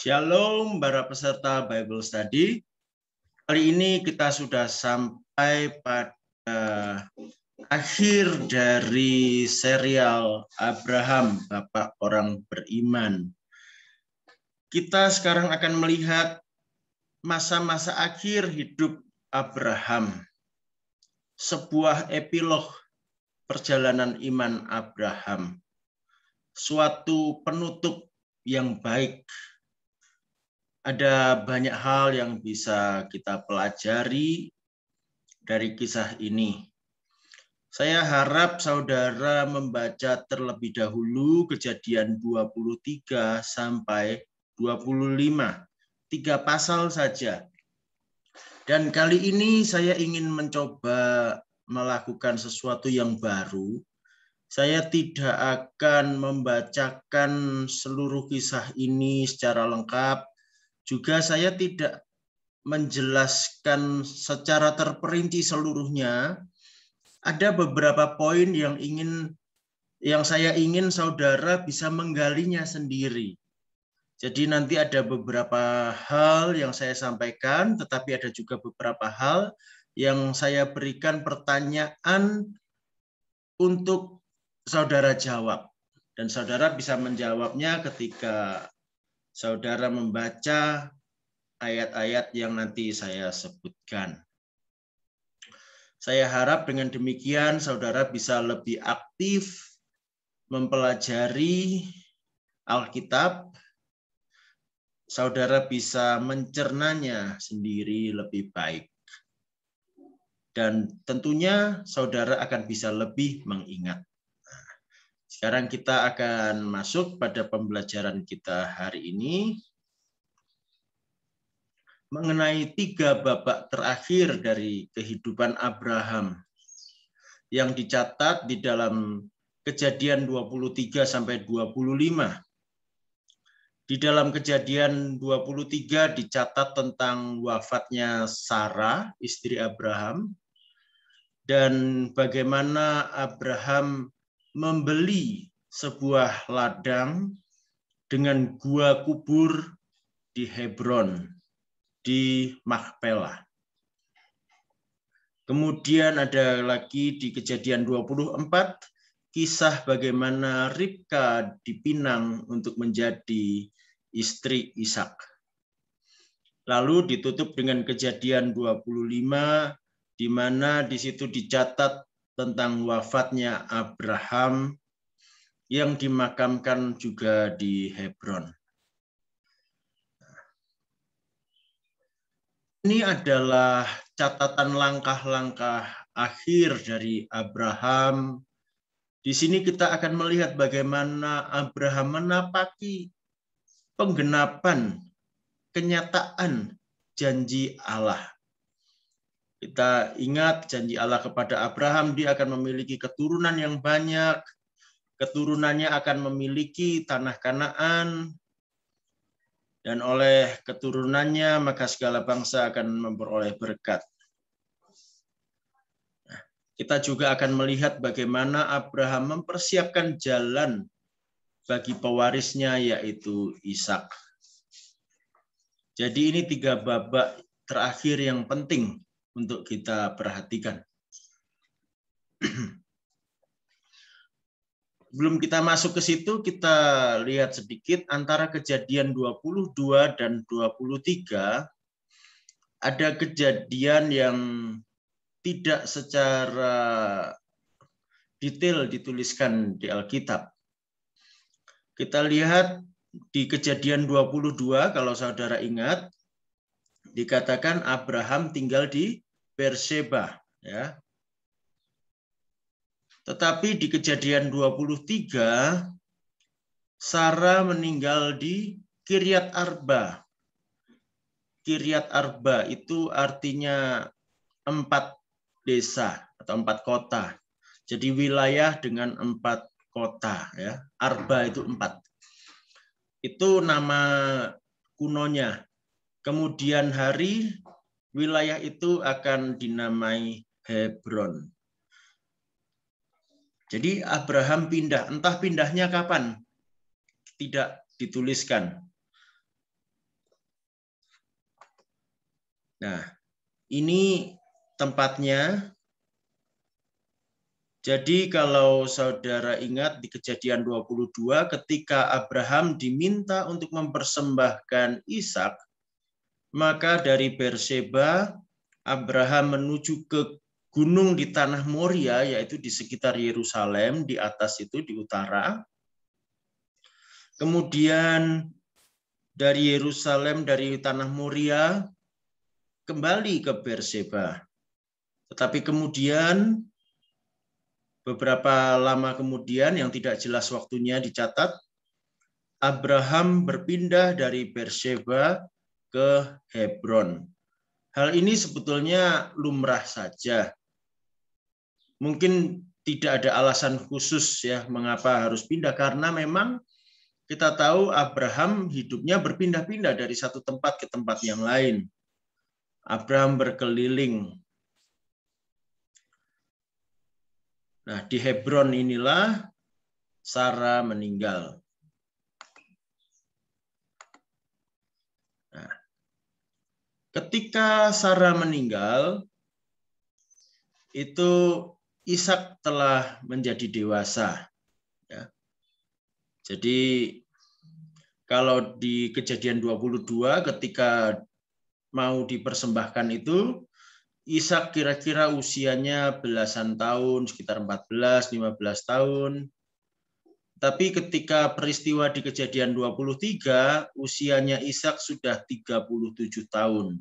Shalom para peserta Bible Study. Kali ini kita sudah sampai pada akhir dari serial Abraham, Bapak Orang Beriman. Kita sekarang akan melihat masa-masa akhir hidup Abraham. Sebuah epilog perjalanan iman Abraham. Suatu penutup yang baik. Ada banyak hal yang bisa kita pelajari dari kisah ini. Saya harap saudara membaca terlebih dahulu Kejadian 23 sampai 25. 3 pasal saja. Dan kali ini saya ingin mencoba melakukan sesuatu yang baru. Saya tidak akan membacakan seluruh kisah ini secara lengkap. Juga saya tidak menjelaskan secara terperinci seluruhnya. Ada beberapa poin yang saya ingin saudara bisa menggalinya sendiri. Jadi nanti ada beberapa hal yang saya sampaikan, tetapi ada juga beberapa hal yang saya berikan pertanyaan untuk saudara jawab. Dan saudara bisa menjawabnya ketika saudara membaca ayat-ayat yang nanti saya sebutkan. Saya harap dengan demikian saudara bisa lebih aktif mempelajari Alkitab. Saudara bisa mencernanya sendiri lebih baik. Dan tentunya saudara akan bisa lebih mengingat. Sekarang kita akan masuk pada pembelajaran kita hari ini mengenai 3 babak terakhir dari kehidupan Abraham yang dicatat di dalam Kejadian 23 sampai 25. Di dalam Kejadian 23 dicatat tentang wafatnya Sarah, istri Abraham, dan bagaimana Abraham membeli sebuah ladang dengan gua kubur di Hebron, di Makpelah. Kemudian ada lagi di Kejadian 24, kisah bagaimana Ribka dipinang untuk menjadi istri Ishak. Lalu ditutup dengan Kejadian 25, di mana di situ dicatat tentang wafatnya Abraham yang dimakamkan juga di Hebron. Ini adalah catatan langkah-langkah akhir dari Abraham. Di sini kita akan melihat bagaimana Abraham menapaki penggenapan kenyataan janji Allah. Kita ingat janji Allah kepada Abraham, dia akan memiliki keturunan yang banyak, keturunannya akan memiliki tanah Kanaan, dan oleh keturunannya maka segala bangsa akan memperoleh berkat. Kita juga akan melihat bagaimana Abraham mempersiapkan jalan bagi pewarisnya yaitu Ishak. Jadi ini 3 babak terakhir yang penting untuk kita perhatikan. Belum kita masuk ke situ, kita lihat sedikit antara Kejadian 22 dan 23 ada kejadian yang tidak secara detail dituliskan di Alkitab. Kita lihat di Kejadian 22, kalau saudara ingat, dikatakan Abraham tinggal di Berseba, ya. Tetapi di Kejadian 23, Sarah meninggal di Kiryat Arba. Kiryat Arba itu artinya 4 desa atau 4 kota. Jadi wilayah dengan 4 kota, ya. Arba itu 4. Itu nama kunonya. Kemudian hari wilayah itu akan dinamai Hebron. Jadi Abraham pindah, entah pindahnya kapan, tidak dituliskan. Nah, ini tempatnya. Jadi kalau saudara ingat di Kejadian 22 ketika Abraham diminta untuk mempersembahkan Ishak, maka dari Berseba Abraham menuju ke gunung di tanah Moria, yaitu di sekitar Yerusalem, di atas itu di utara. Kemudian dari Yerusalem, dari tanah Moria, kembali ke Berseba. Tetapi kemudian beberapa lama kemudian yang tidak jelas waktunya dicatat, Abraham berpindah dari Berseba ke Hebron. Hal ini sebetulnya lumrah saja. Mungkin tidak ada alasan khusus ya mengapa harus pindah, karena memang kita tahu Abraham hidupnya berpindah-pindah dari satu tempat ke tempat yang lain. Abraham berkeliling. Nah, di Hebron inilah Sarah meninggal. Nah, ketika Sarah meninggal, itu Ishak telah menjadi dewasa. Ya. Jadi kalau di Kejadian 22 ketika mau dipersembahkan itu, Ishak kira-kira usianya belasan tahun, sekitar 14-15 tahun. Tapi ketika peristiwa di Kejadian 23, usianya Ishak sudah 37 tahun.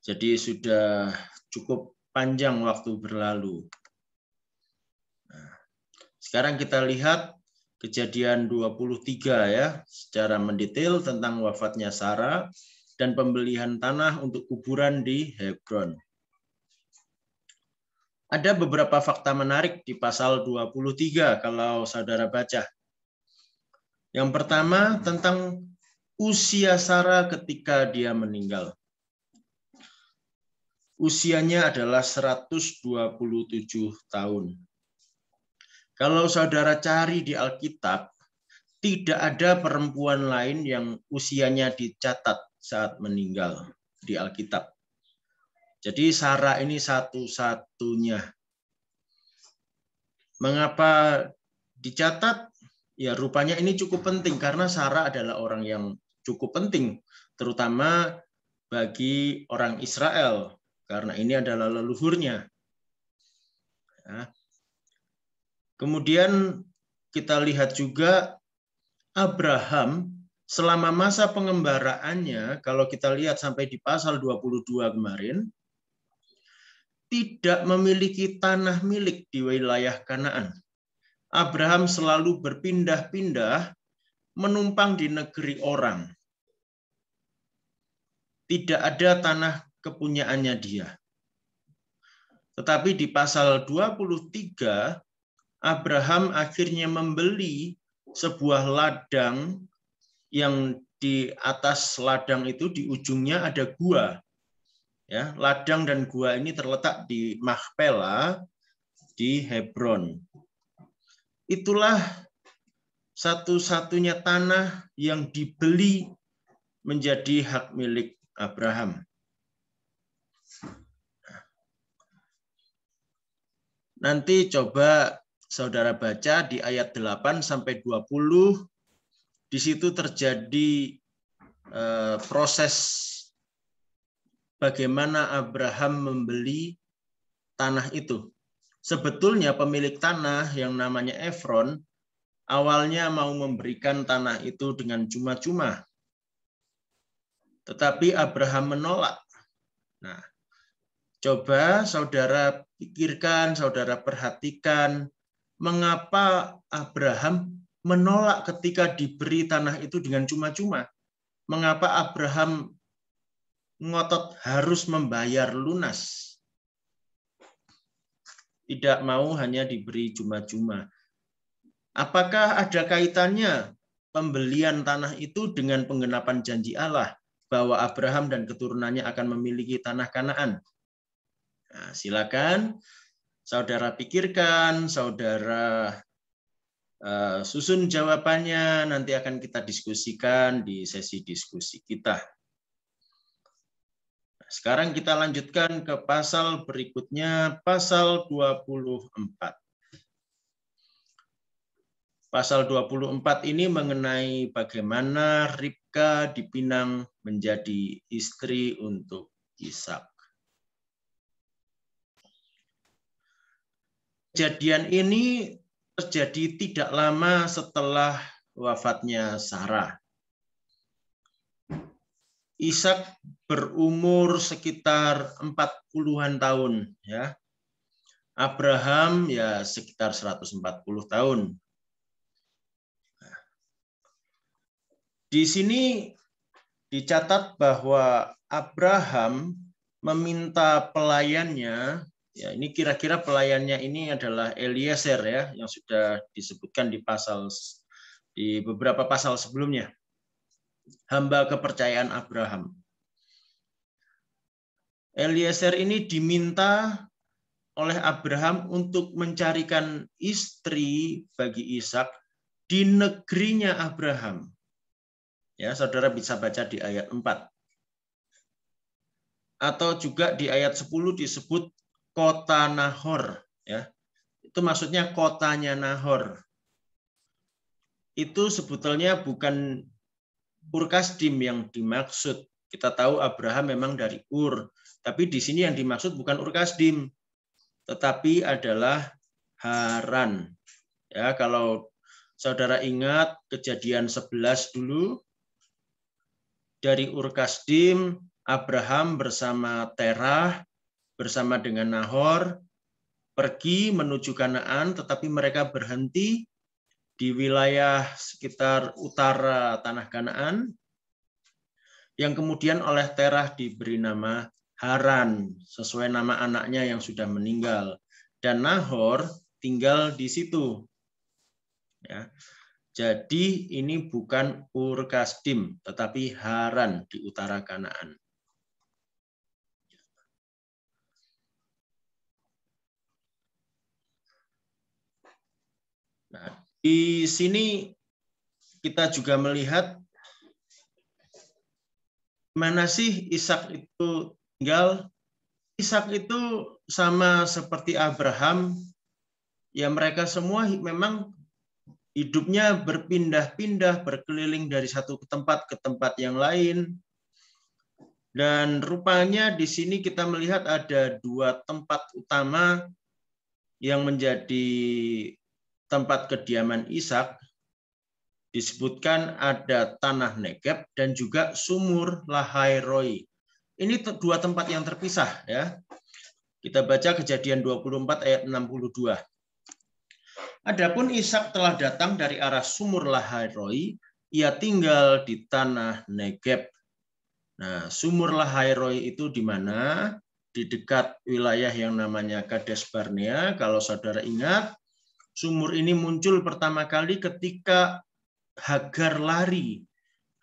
Jadi sudah cukup panjang waktu berlalu. Nah, sekarang kita lihat Kejadian 23 ya, secara mendetail tentang wafatnya Sarah dan pembelian tanah untuk kuburan di Hebron. Ada beberapa fakta menarik di pasal 23 kalau saudara baca. Yang pertama tentang usia Sarah ketika dia meninggal. Usianya adalah 127 tahun. Kalau saudara cari di Alkitab, tidak ada perempuan lain yang usianya dicatat saat meninggal di Alkitab. Jadi Sarah ini satu-satunya. Mengapa dicatat? Ya rupanya ini cukup penting karena Sarah adalah orang yang cukup penting, terutama bagi orang Israel, karena ini adalah leluhurnya. Ya. Kemudian kita lihat juga Abraham selama masa pengembaraannya, kalau kita lihat sampai di pasal 22 kemarin, tidak memiliki tanah milik di wilayah Kanaan. Abraham selalu berpindah-pindah menumpang di negeri orang. Tidak ada tanah kepunyaannya dia. Tetapi di pasal 23, Abraham akhirnya membeli sebuah ladang yang di atas ladang itu di ujungnya ada gua. Ya, ladang dan gua ini terletak di Makpela di Hebron. Itulah satu-satunya tanah yang dibeli menjadi hak milik Abraham. Nanti coba saudara baca di ayat 8 sampai 20, di situ terjadi proses bagaimana Abraham membeli tanah itu. Sebetulnya pemilik tanah yang namanya Efron awalnya mau memberikan tanah itu dengan cuma-cuma. Tetapi Abraham menolak. Nah, coba saudara pikirkan, saudara perhatikan, mengapa Abraham menolak ketika diberi tanah itu dengan cuma-cuma? Mengapa Abraham ngotot harus membayar lunas? Tidak mau hanya diberi cuma-cuma. Apakah ada kaitannya pembelian tanah itu dengan penggenapan janji Allah bahwa Abraham dan keturunannya akan memiliki tanah Kanaan? Nah, silakan saudara pikirkan, saudara susun jawabannya, nanti akan kita diskusikan di sesi diskusi kita. Sekarang kita lanjutkan ke pasal berikutnya, pasal 24. Pasal 24 ini mengenai bagaimana Ribka dipinang menjadi istri untuk Ishak. Kejadian ini terjadi tidak lama setelah wafatnya Sarah. Ishak berumur sekitar 40-an tahun, ya. Abraham ya sekitar 140 tahun. Di sini dicatat bahwa Abraham meminta pelayannya, ya ini kira-kira pelayannya ini adalah Eliezer ya, yang sudah disebutkan di beberapa pasal sebelumnya. Hamba kepercayaan Abraham. Eliezer ini diminta oleh Abraham untuk mencarikan istri bagi Ishak di negerinya Abraham. Ya, saudara bisa baca di ayat 4. Atau juga di ayat 10 disebut kota Nahor. Ya. Itu maksudnya kotanya Nahor. Itu sebetulnya bukan Ur Kasdim yang dimaksud. Kita tahu Abraham memang dari Ur. Tapi di sini yang dimaksud bukan Ur Kasdim, tetapi adalah Haran. Ya, kalau saudara ingat kejadian 11 dulu, dari Ur Kasdim, Abraham bersama Terah, bersama dengan Nahor, pergi menuju Kanaan, tetapi mereka berhenti di wilayah sekitar utara tanah Kanaan, yang kemudian oleh Terah diberi nama Haran, sesuai nama anaknya yang sudah meninggal. Dan Nahor tinggal di situ. Ya. Jadi ini bukan Ur Kasdim, tetapi Haran di utara Kanaan. Nah, di sini kita juga melihat mana sih Ishak itu tinggal. Ishak itu sama seperti Abraham, ya mereka semua memang hidupnya berpindah-pindah, berkeliling dari satu tempat ke tempat yang lain. Dan rupanya di sini kita melihat ada dua tempat utama yang menjadi tempat kediaman Ishak. Disebutkan ada tanah Negeb dan juga sumur Lahairoi. Ini dua tempat yang terpisah ya. Kita baca Kejadian 24 ayat 62. Adapun Ishak telah datang dari arah sumur Lahairoi, ia tinggal di tanah Negeb. Nah, sumur Lahairoi itu di mana? Di dekat wilayah yang namanya Kades Barnea. Kalau saudara ingat, sumur ini muncul pertama kali ketika Hagar lari,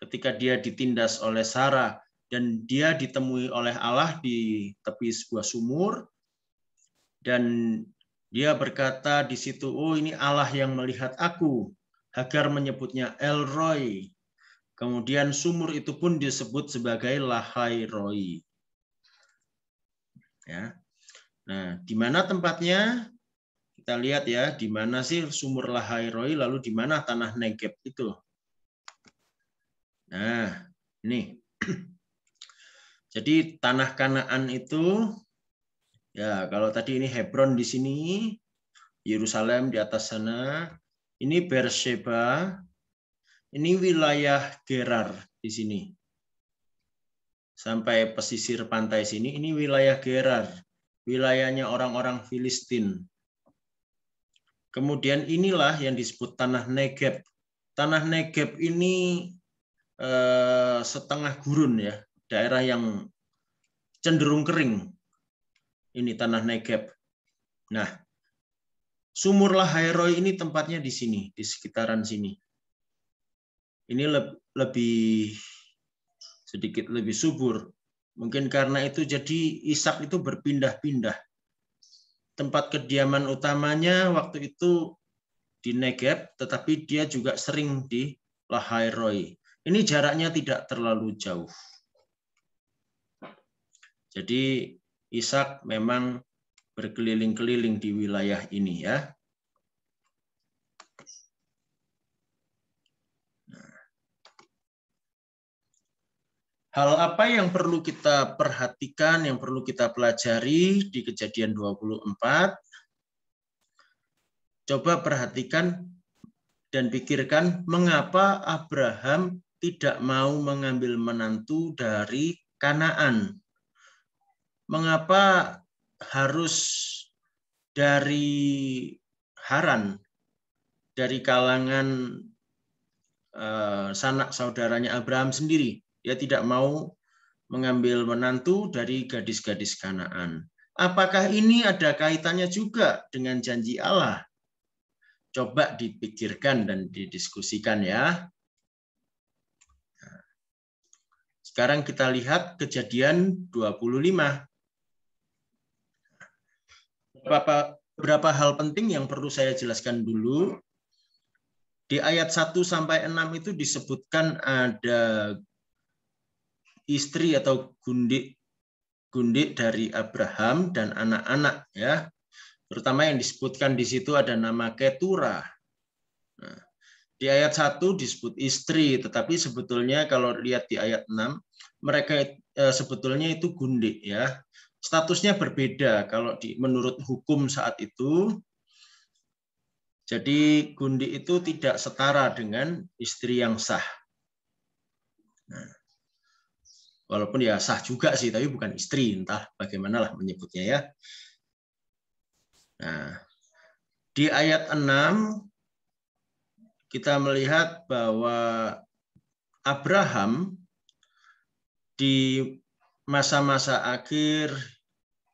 ketika dia ditindas oleh Sarah, dan dia ditemui oleh Allah di tepi sebuah sumur, dan dia berkata di situ, oh ini Allah yang melihat aku. Hagar menyebutnya El Roi. Kemudian sumur itu pun disebut sebagai Lahairoi. Ya. Nah, di mana tempatnya? Kita lihat ya, di mana sih sumur Lahairoi, lalu di mana tanah Negeb itu. Nah, ini. Jadi tanah Kanaan itu, ya kalau tadi ini Hebron di sini, Yerusalem di atas sana, ini Beersheba, ini wilayah Gerar di sini. Sampai pesisir pantai sini, ini wilayah Gerar, wilayahnya orang-orang Filistin. Kemudian inilah yang disebut tanah Negeb. Tanah Negeb ini setengah gurun ya, daerah yang cenderung kering. Ini tanah Negeb. Nah, sumur Lahairoi ini tempatnya di sini, di sekitaran sini. Ini sedikit lebih subur. Mungkin karena itu jadi Ishak itu berpindah-pindah. Tempat kediaman utamanya waktu itu di Negeb, tetapi dia juga sering di Lahairoi. Ini jaraknya tidak terlalu jauh. Jadi Ishak memang berkeliling-keliling di wilayah ini ya. Hal apa yang perlu kita perhatikan, yang perlu kita pelajari di Kejadian 24? Coba perhatikan dan pikirkan mengapa Abraham tidak mau mengambil menantu dari Kanaan. Mengapa harus dari Haran, dari kalangan sanak saudaranya Abraham sendiri. Dia tidak mau mengambil menantu dari gadis-gadis Kanaan. Apakah ini ada kaitannya juga dengan janji Allah? Coba dipikirkan dan didiskusikan ya. Sekarang kita lihat Kejadian 25. Beberapa hal penting yang perlu saya jelaskan dulu. Di ayat 1 sampai 6 itu disebutkan ada istri atau gundik dari Abraham dan anak-anak ya. Terutama yang disebutkan di situ ada nama Keturah. Nah, di ayat 1 disebut istri, tetapi sebetulnya kalau lihat di ayat 6 mereka sebetulnya itu gundik ya. Statusnya berbeda kalau menurut hukum saat itu. Jadi gundik itu tidak setara dengan istri yang sah. Nah, walaupun ya sah juga sih, tapi bukan istri, entah bagaimanalah menyebutnya ya. Nah, di ayat 6 kita melihat bahwa Abraham di masa-masa akhir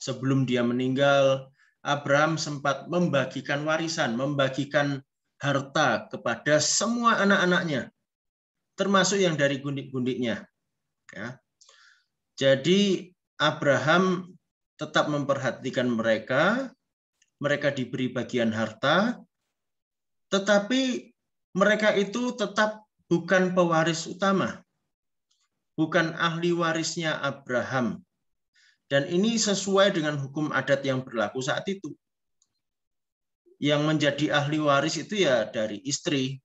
sebelum dia meninggal, Abraham sempat membagikan warisan, membagikan harta kepada semua anak-anaknya, termasuk yang dari gundik-gundiknya. Ya. Jadi Abraham tetap memperhatikan mereka, mereka diberi bagian harta, tetapi mereka itu tetap bukan pewaris utama, bukan ahli warisnya Abraham. Dan ini sesuai dengan hukum adat yang berlaku saat itu. Yang menjadi ahli waris itu ya dari istri,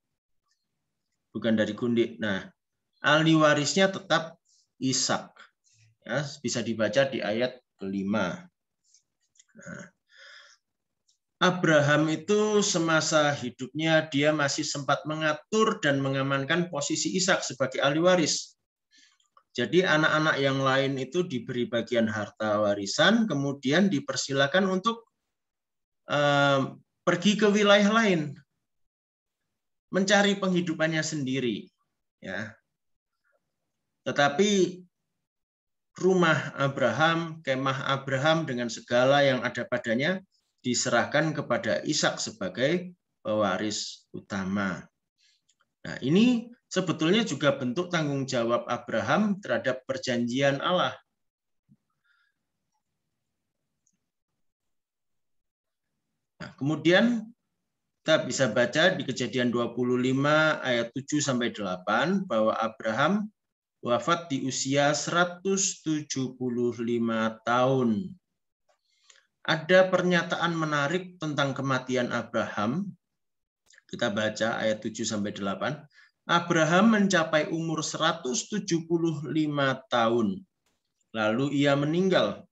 bukan dari gundik. Nah, ahli warisnya tetap Ishak. Ya, bisa dibaca di ayat kelima. Nah, Abraham itu semasa hidupnya dia masih sempat mengatur dan mengamankan posisi Ishak sebagai ahli waris. Jadi anak-anak yang lain itu diberi bagian harta warisan, kemudian dipersilakan untuk pergi ke wilayah lain, mencari penghidupannya sendiri. Ya. Tetapi rumah Abraham, kemah Abraham dengan segala yang ada padanya diserahkan kepada Ishak sebagai pewaris utama. Nah, ini sebetulnya juga bentuk tanggung jawab Abraham terhadap perjanjian Allah. Nah, kemudian kita bisa baca di Kejadian 25 ayat 7 sampai 8 bahwa Abraham wafat di usia 175 tahun. Ada pernyataan menarik tentang kematian Abraham. Kita baca ayat 7 sampai 8. Abraham mencapai umur 175 tahun. Lalu ia meninggal.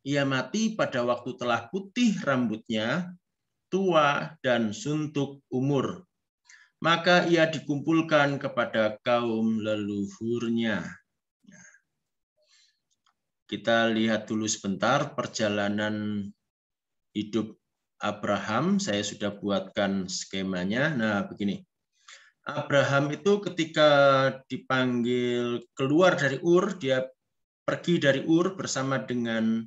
Ia mati pada waktu telah putih rambutnya, tua dan suntuk umur. Maka ia dikumpulkan kepada kaum leluhurnya. Kita lihat dulu sebentar perjalanan hidup Abraham. Saya sudah buatkan skemanya. Nah, begini. Abraham itu ketika dipanggil keluar dari Ur, dia pergi dari Ur bersama dengan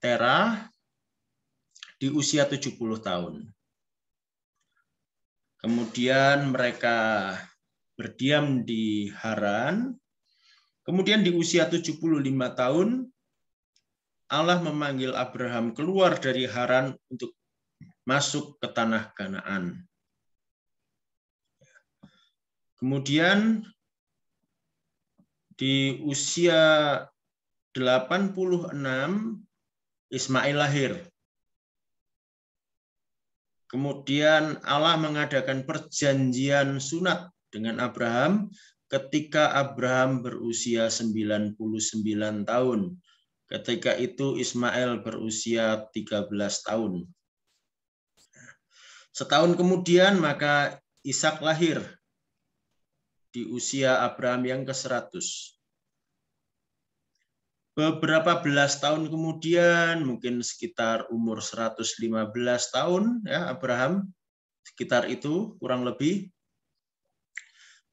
Terah di usia 70 tahun. Kemudian mereka berdiam di Haran. Kemudian di usia 75 tahun, Allah memanggil Abraham keluar dari Haran untuk masuk ke tanah Kanaan. Kemudian di usia Ismail lahir. Kemudian Allah mengadakan perjanjian sunat dengan Abraham ketika Abraham berusia 99 tahun. Ketika itu Ismail berusia 13 tahun. Setahun kemudian maka Ishak lahir di usia Abraham yang ke-100. Beberapa belas tahun kemudian, mungkin sekitar umur 115 tahun, ya Abraham, sekitar itu kurang lebih.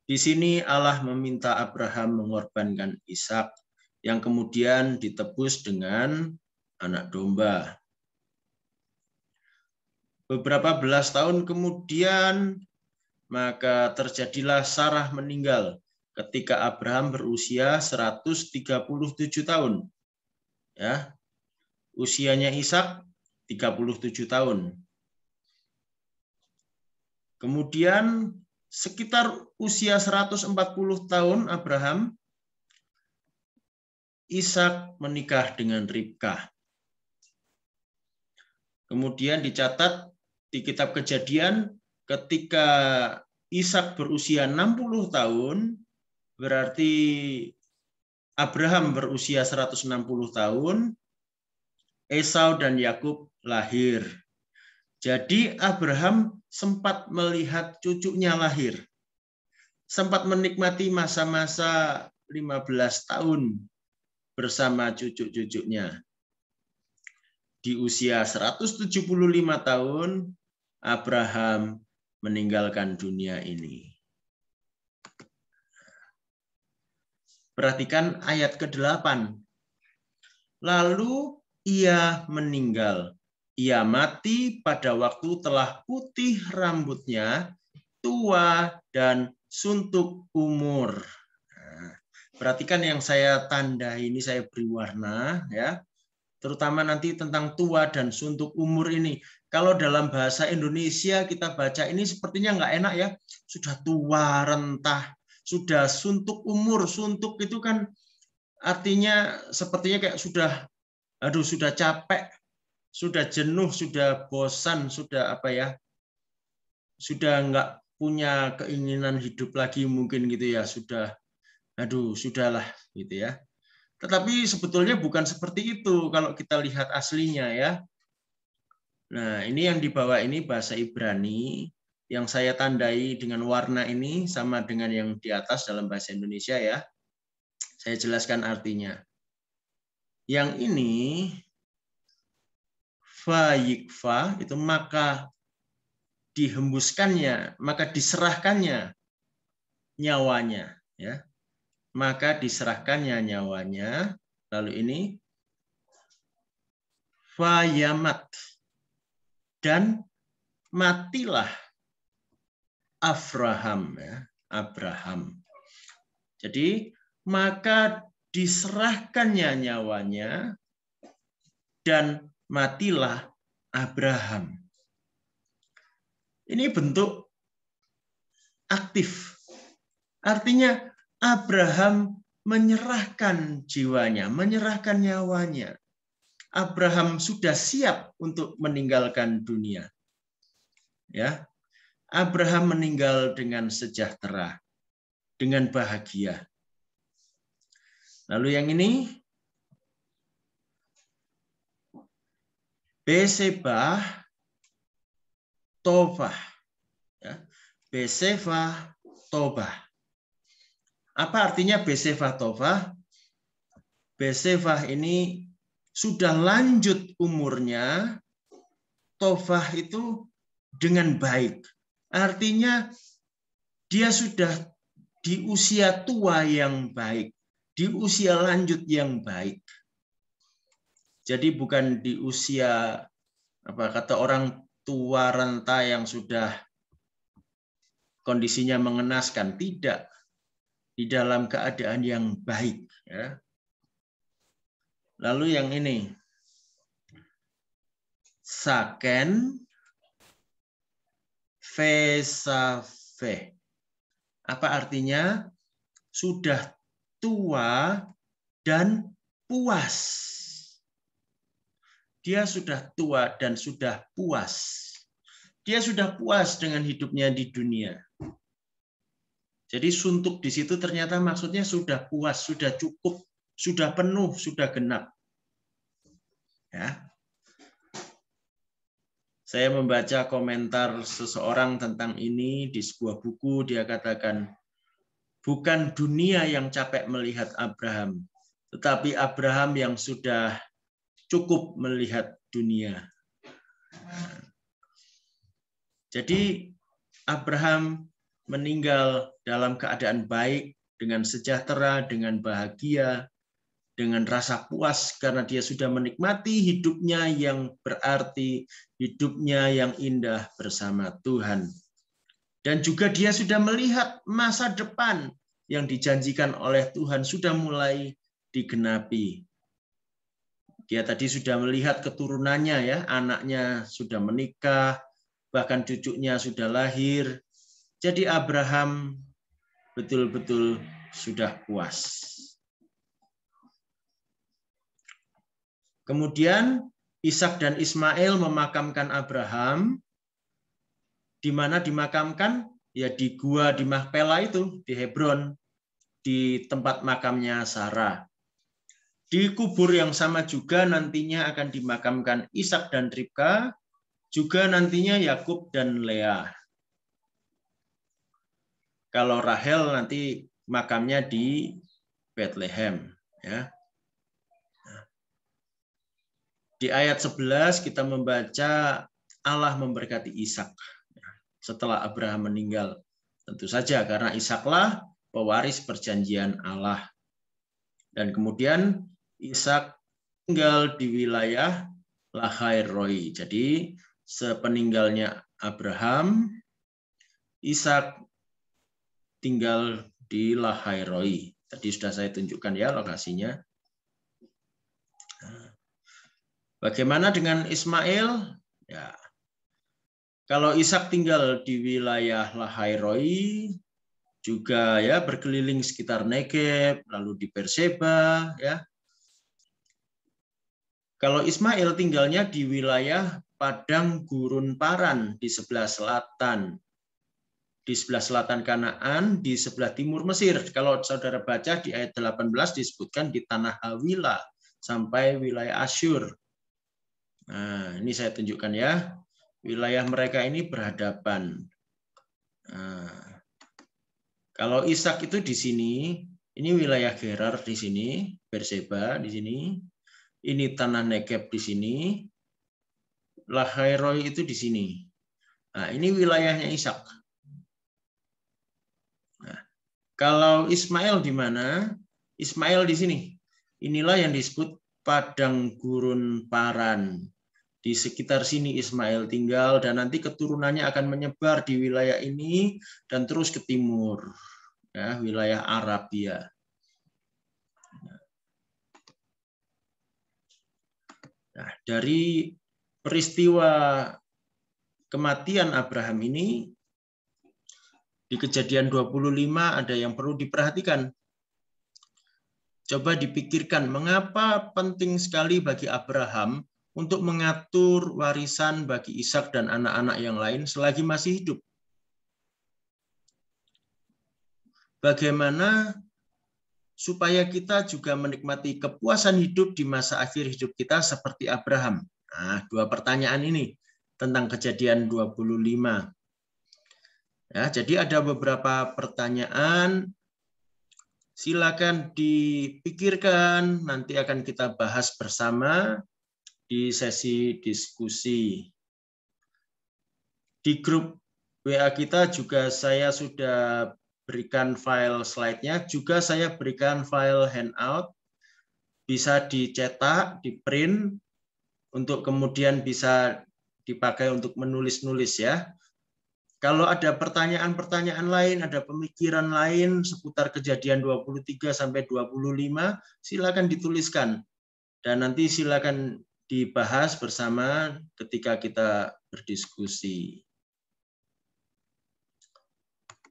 Di sini Allah meminta Abraham mengorbankan Ishak yang kemudian ditebus dengan anak domba. Beberapa belas tahun kemudian, maka terjadilah Sarah meninggal ketika Abraham berusia 137 tahun. Ya. Usianya Ishak 37 tahun. Kemudian sekitar usia 140 tahun Abraham, Ishak menikah dengan Ribkah. Kemudian dicatat di kitab Kejadian ketika Ishak berusia 60 tahun, berarti Abraham berusia 160 tahun, Esau dan Yakub lahir. Jadi Abraham sempat melihat cucunya lahir. Sempat menikmati masa-masa 15 tahun bersama cucu-cucunya. Di usia 175 tahun, Abraham meninggalkan dunia ini. Perhatikan ayat ke-8. Lalu ia meninggal. Ia mati pada waktu telah putih rambutnya, tua dan suntuk umur. Nah, perhatikan yang saya tanda ini, saya beri warna, ya. Terutama nanti tentang tua dan suntuk umur ini. Kalau dalam bahasa Indonesia kita baca ini sepertinya nggak enak ya. Sudah tua, rentah, sudah suntuk umur. Suntuk itu kan artinya sepertinya kayak sudah capek, sudah jenuh, sudah bosan, sudah apa ya, sudah nggak punya keinginan hidup lagi mungkin gitu ya, sudahlah gitu ya. Tetapi sebetulnya bukan seperti itu kalau kita lihat aslinya ya. Nah, ini yang di bawah ini bahasa Ibrani, yang saya tandai dengan warna ini sama dengan yang di atas dalam bahasa Indonesia ya. Saya jelaskan artinya. Yang ini Vayikva itu maka dihembuskannya, maka diserahkannya nyawanya, ya. Maka diserahkannya nyawanya. Lalu ini Vayamat, dan matilah Abraham, ya. Abraham. Jadi maka diserahkannya nyawanya dan matilah Abraham. Ini bentuk aktif. Artinya Abraham menyerahkan jiwanya, menyerahkan nyawanya. Abraham sudah siap untuk meninggalkan dunia. Ya. Abraham meninggal dengan sejahtera, dengan bahagia. Lalu yang ini Besebah Tovah. Ya. Besebah Tovah. Apa artinya Besebah Tovah? Besebah ini sudah lanjut umurnya, Tovah itu dengan baik. Artinya dia sudah di usia tua yang baik, di usia lanjut yang baik. Jadi bukan di usia, apa kata orang, tua renta yang sudah kondisinya mengenaskan. Tidak. Di dalam keadaan yang baik. Ya. Lalu yang ini. Saken Vesave. Apa artinya? Sudah tua dan puas. Dia sudah tua dan sudah puas. Dia sudah puas dengan hidupnya di dunia. Jadi suntuk di situ ternyata maksudnya sudah puas, sudah cukup, sudah penuh, sudah genap. Ya. Saya membaca komentar seseorang tentang ini di sebuah buku, dia katakan, bukan dunia yang capek melihat Abraham, tetapi Abraham yang sudah cukup melihat dunia. Jadi Abraham meninggal dalam keadaan baik, dengan sejahtera, dengan bahagia, dengan rasa puas karena dia sudah menikmati hidupnya yang berarti, hidupnya yang indah bersama Tuhan. Dan juga dia sudah melihat masa depan yang dijanjikan oleh Tuhan sudah mulai digenapi. Dia tadi sudah melihat keturunannya, ya, anaknya sudah menikah, bahkan cucunya sudah lahir. Jadi Abraham betul-betul sudah puas. Kemudian Ishak dan Ismail memakamkan Abraham. Di mana dimakamkan? Ya di gua di Makpela itu, di Hebron, di tempat makamnya Sarah. Di kubur yang sama juga nantinya akan dimakamkan Ishak dan Ribka, juga nantinya Yakub dan Lea. Kalau Rahel nanti makamnya di Bethlehem, ya. Di ayat 11 kita membaca Allah memberkati Ishak setelah Abraham meninggal. Tentu saja karena Ishaklah pewaris perjanjian Allah. Dan kemudian Ishak tinggal di wilayah Lahai-roi. Jadi sepeninggalnya Abraham, Ishak tinggal di Lahai-roi. Tadi sudah saya tunjukkan ya lokasinya. Bagaimana dengan Ismail? Ya, kalau Ishak tinggal di wilayah Lahai-roi, juga ya berkeliling sekitar Negeb, lalu di Berseba, ya. Kalau Ismail tinggalnya di wilayah padang gurun Paran di sebelah selatan. Di sebelah selatan Kanaan, di sebelah timur Mesir. Kalau saudara baca di ayat 18 disebutkan di tanah Hawila sampai wilayah Asyur. Nah, ini saya tunjukkan ya. Wilayah mereka ini berhadapan. Nah, kalau Ishak itu di sini, ini wilayah Gerar di sini, Berseba di sini. Ini tanah Negeb di sini, Lahai-roi itu di sini. Nah, ini wilayahnya Ishak. Nah, kalau Ismail di mana? Ismail di sini. Inilah yang disebut padang gurun Paran. Di sekitar sini Ismail tinggal dan nanti keturunannya akan menyebar di wilayah ini dan terus ke timur. Ya, wilayah Arabia. Nah, dari peristiwa kematian Abraham ini, di Kejadian 25 ada yang perlu diperhatikan. Coba dipikirkan, mengapa penting sekali bagi Abraham untuk mengatur warisan bagi Ishak dan anak-anak yang lain selagi masih hidup? Bagaimana supaya kita juga menikmati kepuasan hidup di masa akhir hidup kita seperti Abraham? Nah, dua pertanyaan ini tentang Kejadian 25. Ya, jadi ada beberapa pertanyaan, silakan dipikirkan, nanti akan kita bahas bersama di sesi diskusi. Di grup WA kita juga saya sudah berikan file slide-nya, juga saya berikan file handout, bisa dicetak, di print, untuk kemudian bisa dipakai untuk menulis-nulis ya. Kalau ada pertanyaan-pertanyaan lain, ada pemikiran lain seputar Kejadian 23 sampai 25, silakan dituliskan dan nanti silakan dibahas bersama ketika kita berdiskusi.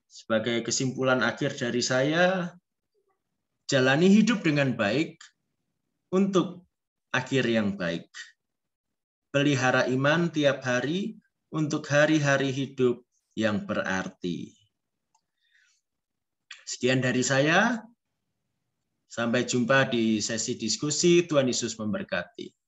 Sebagai kesimpulan akhir dari saya, jalani hidup dengan baik, untuk akhir yang baik. Pelihara iman tiap hari untuk hari-hari hidup yang berarti. Sekian dari saya. Sampai jumpa di sesi diskusi. Tuhan Yesus memberkati.